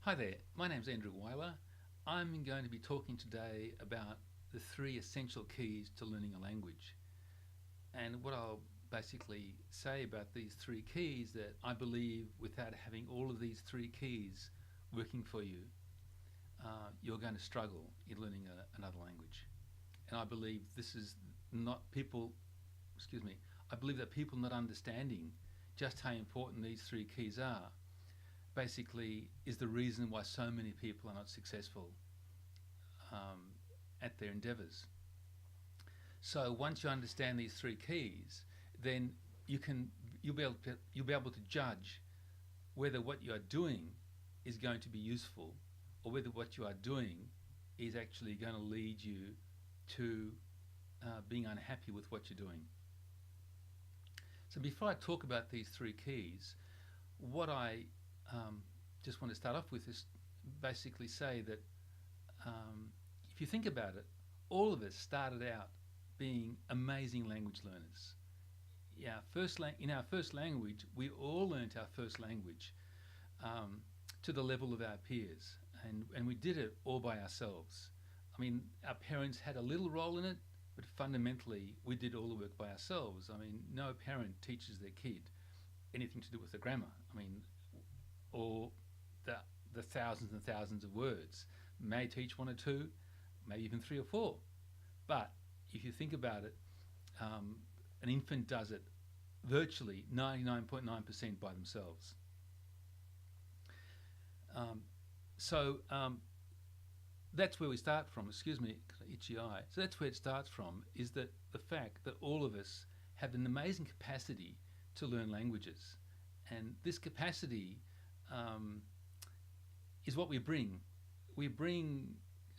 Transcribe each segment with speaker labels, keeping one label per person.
Speaker 1: Hi there, my name's Andrew Weiler. I'm going to be talking today about the three essential keys to learning a language. And what I'll basically say about these three keys that I believe without having all of these three keys working for you, you're going to struggle in learning another language. And I believe this is not people, excuse me, I believe that people not understanding just how important these three keys are basically is the reason why so many people are not successful um, at their endeavours. So once you understand these three keys, then you can you'll be able to judge whether what you are doing is going to be useful, or whether what you are doing is actually going to lead you to being unhappy with what you're doing. So before I talk about these three keys, what I just want to start off with is basically say that um, if you think about it, all of us started out being amazing language learners. Yeah, in our first language, we all learnt our first language um, to the level of our peers, and we did it all by ourselves. I mean, our parents had a little role in it, but fundamentally, we did all the work by ourselves. I mean, no parent teaches their kid anything to do with the grammar. I mean, or the the thousands and thousands of words. May teach one or two, maybe even three or four. But if you think about it, um, an infant does it virtually 99.9% by themselves. Um, so that's where we start from. Excuse me, itchy eye. So that's where it starts from. Is that the fact that all of us have an amazing capacity to learn languages, and this capacity um, is what we bring. We bring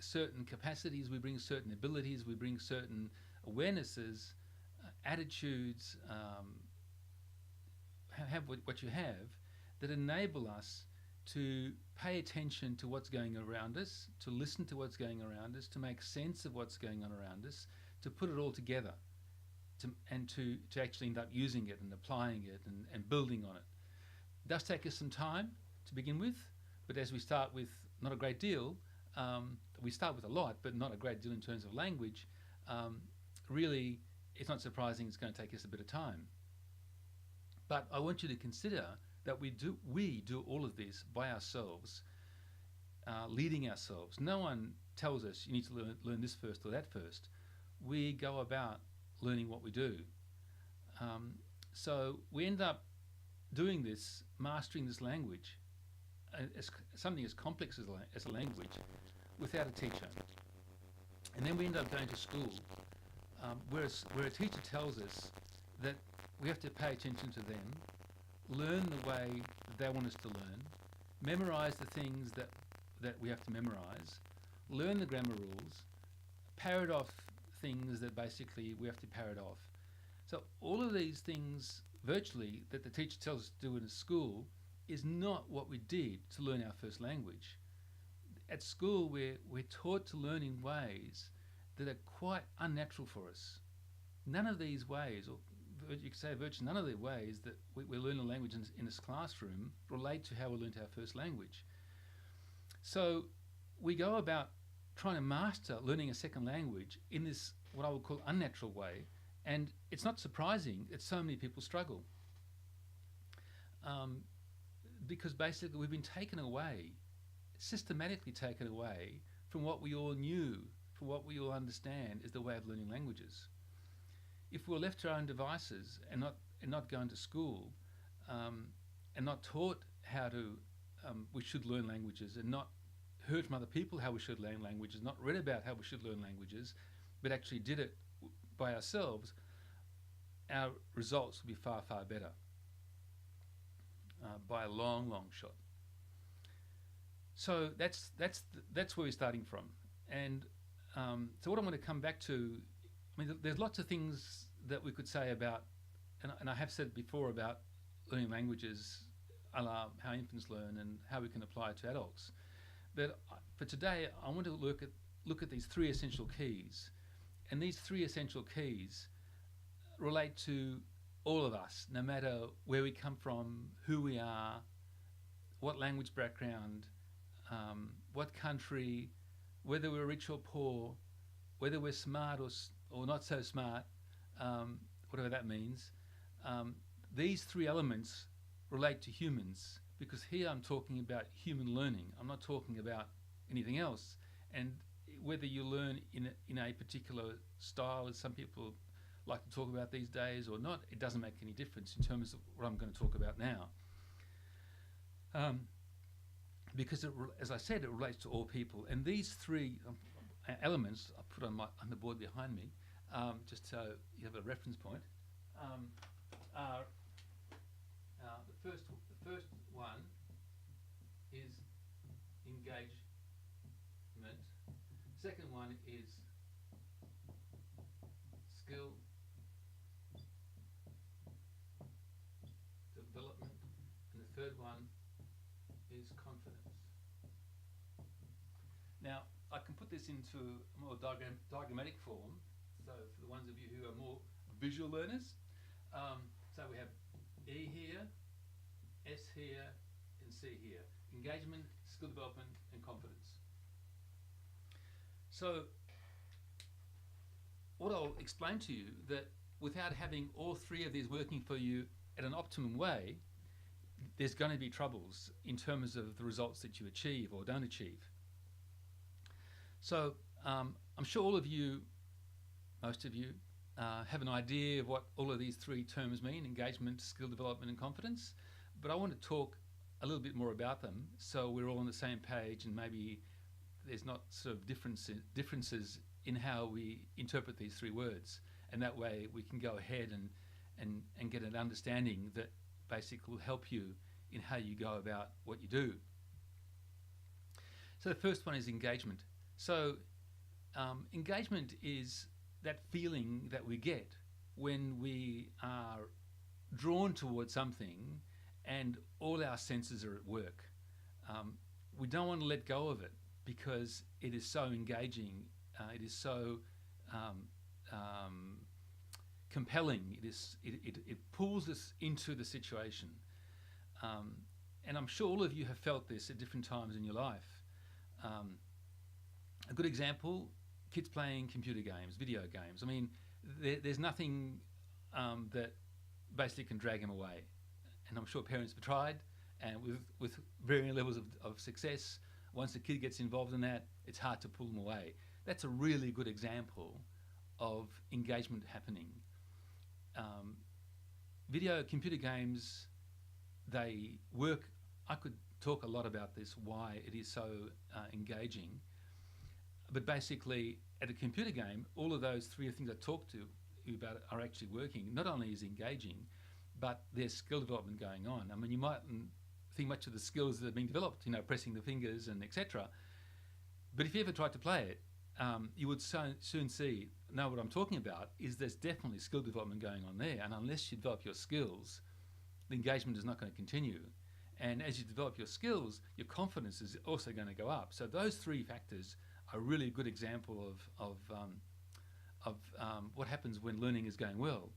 Speaker 1: certain capacities, we bring certain abilities, we bring certain awarenesses, attitudes, have what you have that enable us to pay attention to what's going around us, to listen to what's going around us, to make sense of what's going on around us, to put it all together, to actually end up using it and applying it and building on it. It does take us some time to begin with, but as we start with not a great deal, we start with a lot, but not a great deal in terms of language. Um, really, it's not surprising it's going to take us a bit of time. But I want you to consider that we do all of this by ourselves, leading ourselves. No one tells us you need to learn this first or that first. We go about learning what we do. Um, so we end up doing this, mastering this language, as something as complex as a language, without a teacher. And then we end up going to school, where a teacher tells us that we have to pay attention to them, learn the way that they want us to learn, memorize the things that we have to memorize, learn the grammar rules, parrot off things that basically we have to parrot off. So all of these things virtually that the teacher tells us to do in a school is not what we did to learn our first language. At school, we're taught to learn in ways that are quite unnatural for us. None of these ways, or you could say virtually none of the ways that we learn a language in this classroom relate to how we learned our first language. So we go about trying to master learning a second language in this, what I would call, unnatural way, and it's not surprising that so many people struggle. Um, because basically we've been taken away, systematically taken away from what we all knew, from what we all understand is the way of learning languages. If we were left to our own devices and not going to school, um, and not taught how to we should learn languages, and not heard from other people how we should learn languages, not read about how we should learn languages, but actually did it by ourselves, our results would be far, far better, by a long, long shot. So that's where we're starting from. And so what I'm going to come back to, I mean, there's lots of things that we could say about, and I have said before about learning languages, a la how infants learn and how we can apply it to adults. But for today, I want to look at these three essential keys, and these three essential keys relate to all of us, no matter where we come from, who we are, what language background, what country, whether we're rich or poor, whether we're smart or not so smart, whatever that means. Um, these three elements relate to humans, because here I'm talking about human learning. I'm not talking about anything else. And whether you learn in a particular style, as some people like to talk about these days, or not, it doesn't make any difference in terms of what I'm going to talk about now. Because, as I said, it relates to all people. And these three elements I put on the board behind me, just so you have a reference point, are the first one is engagement. Second one is skill development, and the third one is confidence. Now, I can put this into a more diagrammatic form. So for the ones of you who are more visual learners, so we have E here, S here, and C here. Engagement, skill development, and confidence. So what I'll explain to you, that without having all three of these working for you at an optimum way, there's going to be troubles in terms of the results that you achieve or don't achieve. So I'm sure all of you, most of you, have an idea of what all of these three terms mean: engagement, skill development, and confidence. But I want to talk a little bit more about them, so we're all on the same page, and maybe there's not sort of differences in how we interpret these three words. And that way we can go ahead and get an understanding that basically will help you in how you go about what you do. So the first one is engagement. So engagement is that feeling that we get when we are drawn towards something and all our senses are at work. We don't want to let go of it because it is so engaging, it is so compelling, it pulls us into the situation. And I'm sure all of you have felt this at different times in your life. A good example, kids playing computer games, video games. I mean, there's nothing that basically can drag them away. And I'm sure parents have tried, and with varying levels of success. Once the kid gets involved in that, it's hard to pull them away. That's a really good example of engagement happening. Computer games, they work. I could talk a lot about this, why it is so engaging. But basically, at a computer game, all of those three things I talked to you about are actually working. Not only is engaging, but there's skill development going on. I mean, you mightn't think much of the skills that are being developed, pressing the fingers and etc. But if you ever tried to play it, you would soon know what I'm talking about. Is there's definitely skill development going on there, and unless you develop your skills, the engagement is not going to continue. And as you develop your skills, your confidence is also going to go up. So those three factors are really a good example of what happens when learning is going well.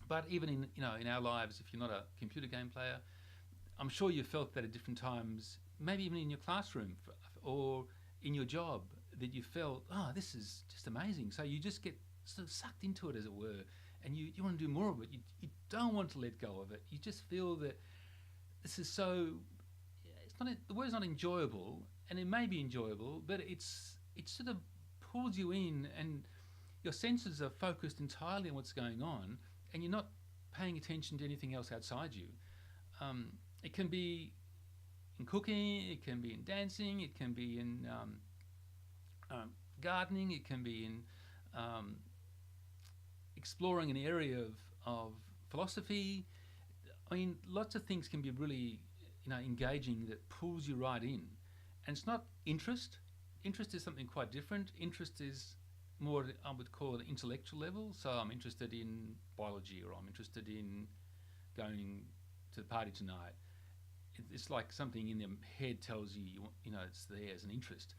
Speaker 1: But even in our lives, if you're not a computer game player, I'm sure you felt that at different times, maybe even in your classroom or in your job, that you felt, oh, this is just amazing. So you just get sort of sucked into it, as it were, and you want to do more of it. You don't want to let go of it. You just feel that this is so, the word's not enjoyable, and it may be enjoyable, but it sort of pulls you in, and your senses are focused entirely on what's going on, and you're not paying attention to anything else outside you. It can be in cooking, it can be in dancing, it can be in gardening, it can be in exploring an area of philosophy. I mean, lots of things can be really engaging, that pulls you right in. And it's not interest. Interest is something quite different. Interest is more, I would call it, intellectual level. So I'm interested in biology, or I'm interested in going to the party tonight. It's like something in the head tells you, it's there as an interest.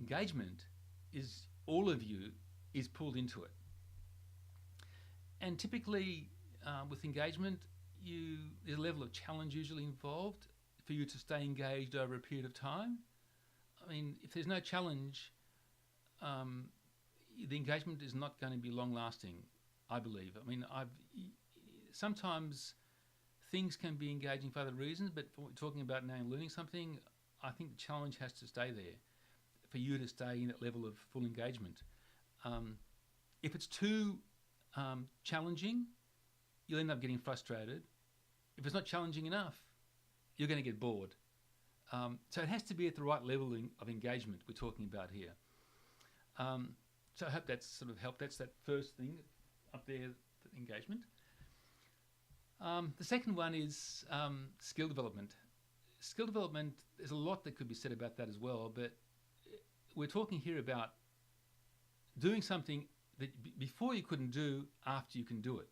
Speaker 1: Engagement is all of you is pulled into it. And typically with engagement, there's a level of challenge usually involved. for you to stay engaged over a period of time. I mean, if there's no challenge, the engagement is not going to be long lasting, I believe. I mean, sometimes things can be engaging for other reasons, but for talking about now learning something, I think the challenge has to stay there for you to stay in that level of full engagement. If it's too challenging, you'll end up getting frustrated. If it's not challenging enough, you're going to get bored. So it has to be at the right level of engagement we're talking about here. So I hope that's sort of helped. That's that first thing up there, the engagement. The second one is skill development. Skill development, there's a lot that could be said about that as well, but we're talking here about doing something that before you couldn't do, after you can do it.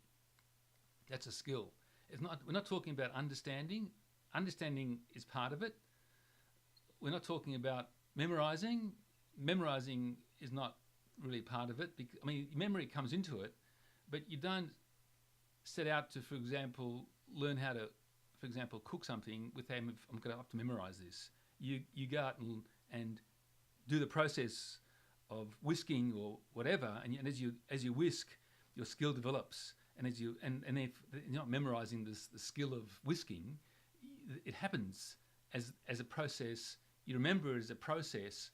Speaker 1: That's a skill. We're not talking about understanding. Understanding is part of it. We're not talking about memorizing. Memorizing is not really part of it. I mean, memory comes into it, but you don't set out to, for example, learn how to, for example, cook something with I'm going to have to memorize this. You go out and do the process of whisking or whatever, and as you whisk, your skill develops. And if you're not memorizing the skill of whisking, it happens as a process. You remember it as a process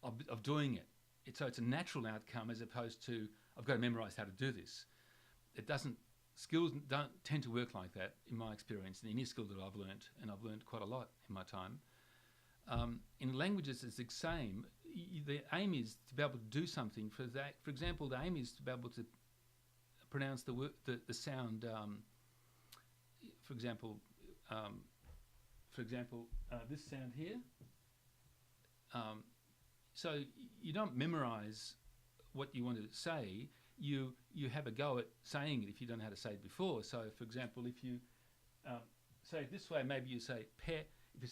Speaker 1: of doing it. So it's a natural outcome as opposed to I've got to memorize how to do this. Skills don't tend to work like that in my experience. In any skill that I've learnt, and I've learnt quite a lot in my time. In languages, it's the same. The aim is to be able to do something. For example, the aim is to be able to pronounce the sound. For example, this sound here. So you don't memorize what you want to say. You have a go at saying it if you don't know how to say it before. So, for example, if you say it this way, maybe you say pe. If you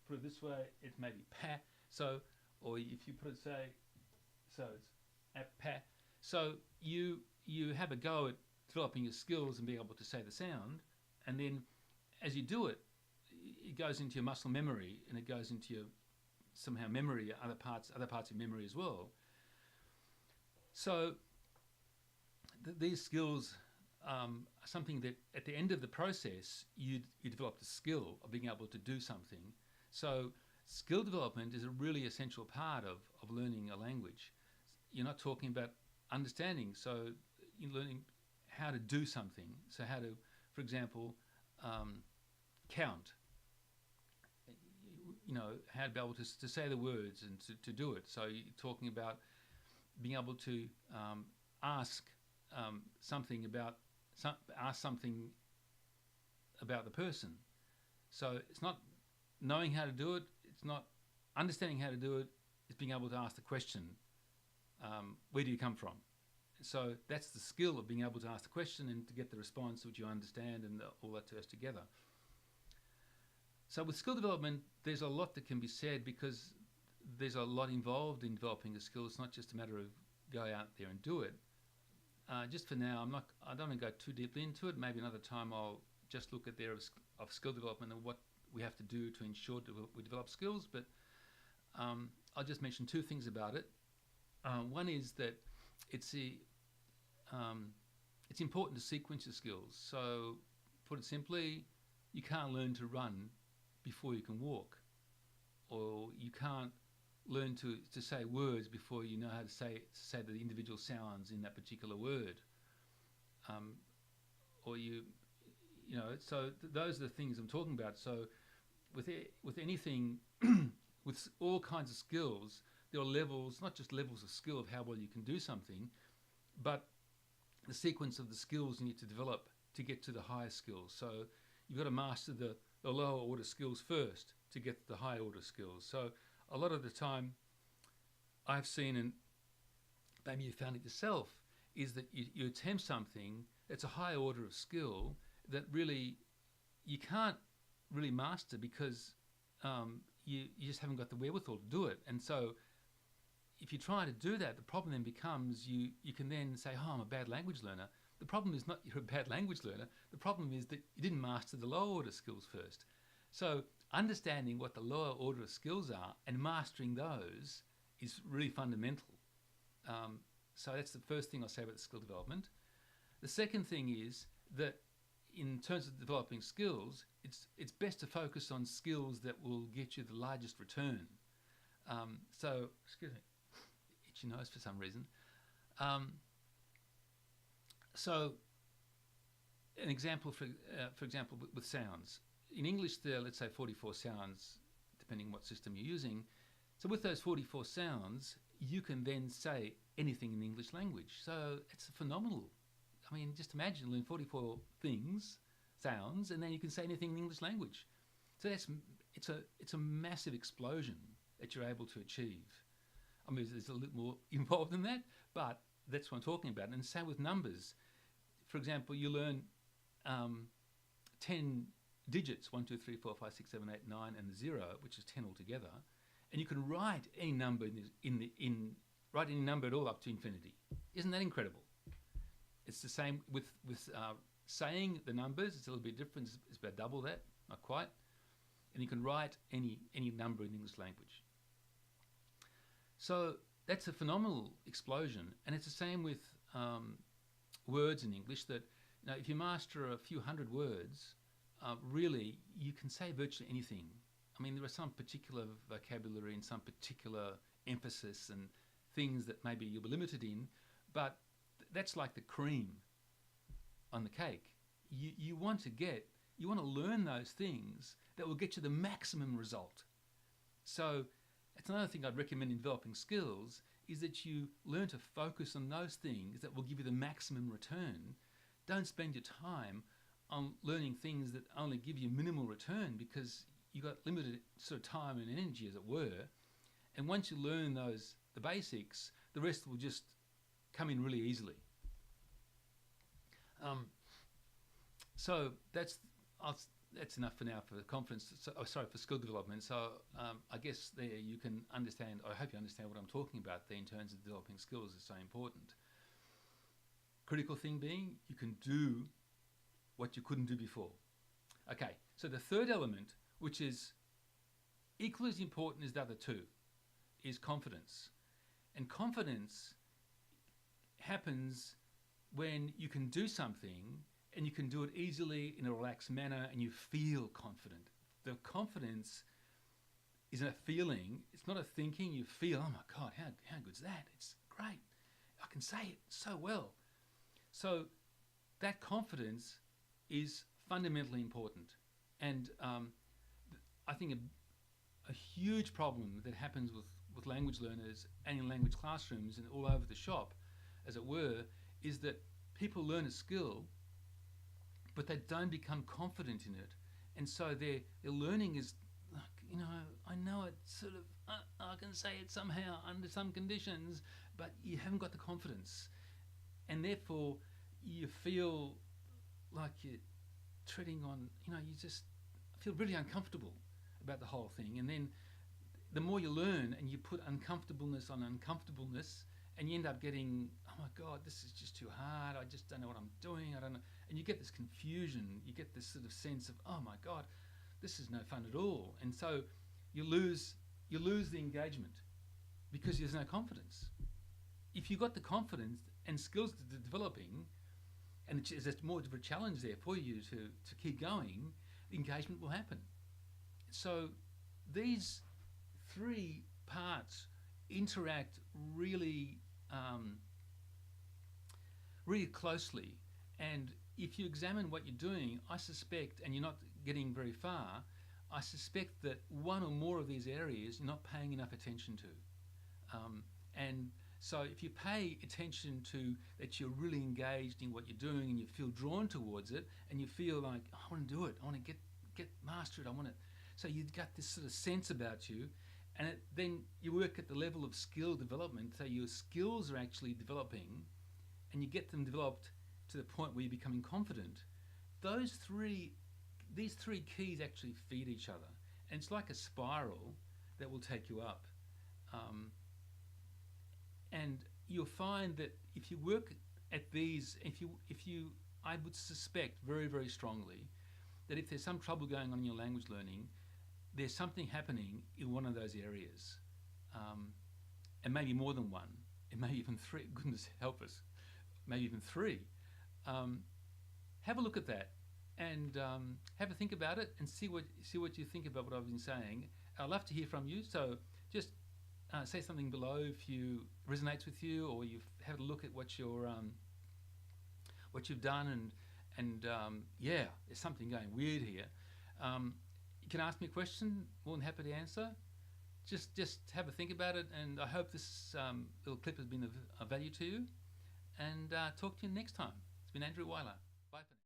Speaker 1: put it this way, it's maybe pa. So, or if you it's pa. So you have a go at developing your skills and being able to say the sound, and then as you do it, it goes into your muscle memory and it goes into your somehow memory, other parts of memory as well. So these skills are something that at the end of the process you develop the skill of being able to do something. So skill development is a really essential part of learning a language. You're not talking about understanding, so you're learning how to do something. So how to, for example, count. How to be able to say the words and to do it. So you're talking about being able to ask something about the person. So it's not knowing how to do it. It's not understanding how to do it. It's being able to ask the question, where do you come from? So that's the skill of being able to ask the question and to get the response which you understand, and all that goes together. So with skill development, there's a lot that can be said because there's a lot involved in developing a skill. It's not just a matter of go out there and do it. Just for now, I don't want to go too deeply into it. Maybe another time I'll just look at there of skill development and what we have to do to ensure that we develop skills. But I'll just mention two things about it. One is that it's important to sequence your skills. So, put it simply, you can't learn to run before you can walk, or you can't learn to say words before you know how to say the individual sounds in that particular word. So those are the things I'm talking about. So with anything, with all kinds of skills, there are levels, not just levels of skill of how well you can do something, but the sequence of the skills you need to develop to get to the higher skills. So you've got to master the lower order skills first to get to the higher order skills. So a lot of the time I've seen, and maybe you found it yourself, is that you attempt something that's a higher order of skill that really you can't really master because you just haven't got the wherewithal to do it. And so if you try to do that, the problem then becomes you can then say, oh, I'm a bad language learner. The problem is not you're a bad language learner. The problem is that you didn't master the lower order skills first. So understanding what the lower order of skills are and mastering those is really fundamental. So that's the first thing I'll say about skill development. The second thing is that in terms of developing skills, it's best to focus on skills that will get you the largest return. So, excuse me, itchy nose for some reason. So, an example, for example, with sounds. In English, there are, let's say, 44 sounds, depending on what system you're using. So with those 44 sounds, you can then say anything in the English language. So it's phenomenal. I mean, just imagine learn 44 sounds, and then you can say anything in the English language. So it's a massive explosion that you're able to achieve. I mean, there's a little more involved than that, but that's what I'm talking about. And same with numbers. For example, you learn 10 digits, 1, 2, 3, 4, 5, 6, 7, 8, 9, and the 0, which is 10 altogether, and you can write any number write any number at all up to infinity. Isn't that incredible? It's the same with saying the numbers. It's a little bit different. It's about double that, not quite. And you can write any number in the English language. So that's a phenomenal explosion, and it's the same with words in English. That if you master a few hundred words, really you can say virtually anything. I mean, there are some particular vocabulary and some particular emphasis and things that maybe you'll be limited in, but that's like the cream on the cake. You want to learn those things that will get you the maximum result. So that's another thing I'd recommend in developing skills, is that you learn to focus on those things that will give you the maximum return. Don't spend your time on learning things that only give you minimal return, because you've got limited sort of time and energy, as it were. And once you learn the basics, the rest will just come in really easily. So that's enough for now for the conference. For skill development. So I guess there you can understand. I hope you understand what I'm talking about there in terms of developing skills is so important. Critical thing being, you can do what you couldn't do before. Okay, so the third element, which is equally as important as the other two, is confidence. And confidence happens when you can do something and you can do it easily in a relaxed manner and you feel confident. The confidence is a feeling. It's not a thinking. You feel, oh my God, how good's that? It's great. I can say it so well. So that confidence is fundamentally important. And I think a huge problem that happens with language learners and in language classrooms and all over the shop, as it were, is that people learn a skill, but they don't become confident in it. And so their learning is, I know it sort of, I can say it somehow under some conditions, but you haven't got the confidence. And therefore, you feel like you're treading on, you just feel really uncomfortable about the whole thing. And then the more you learn and you put uncomfortableness on uncomfortableness, and you end up getting, oh my God, this is just too hard. I just don't know what I'm doing. I don't know. And you get this confusion. You get this sort of sense of, oh my God, this is no fun at all. And so you lose the engagement because there's no confidence. If you've got the confidence and skills to developing, and there's more of a challenge there for you to keep going, the engagement will happen. So these three parts interact really closely. And if you examine what you're doing, I suspect, and you're not getting very far, I suspect that one or more of these areas you're not paying enough attention to. And so if you pay attention to that, you're really engaged in what you're doing and you feel drawn towards it and you feel like, oh, I want to do it, I want to get master it, I want to. So you've got this sort of sense about you, and then you work at the level of skill development, so your skills are actually developing and you get them developed to the point where you're becoming confident. These three keys actually feed each other, and it's like a spiral that will take you up. And you'll find that if you work at these, I would suspect very, very strongly that if there's some trouble going on in your language learning, there's something happening in one of those areas, and maybe more than one, and maybe even three. Goodness help us, maybe even three. Um, have a look at that, and have a think about it, and see what you think about what I've been saying. I'd love to hear from you. So just say something below if you resonates with you, or you've had a look at what you've done, and yeah, there's something going weird here. You can ask me a question. More than happy to answer. Just have a think about it, and I hope this little clip has been of value to you. And talk to you next time. It's been Andrew Weiler. Bye for now.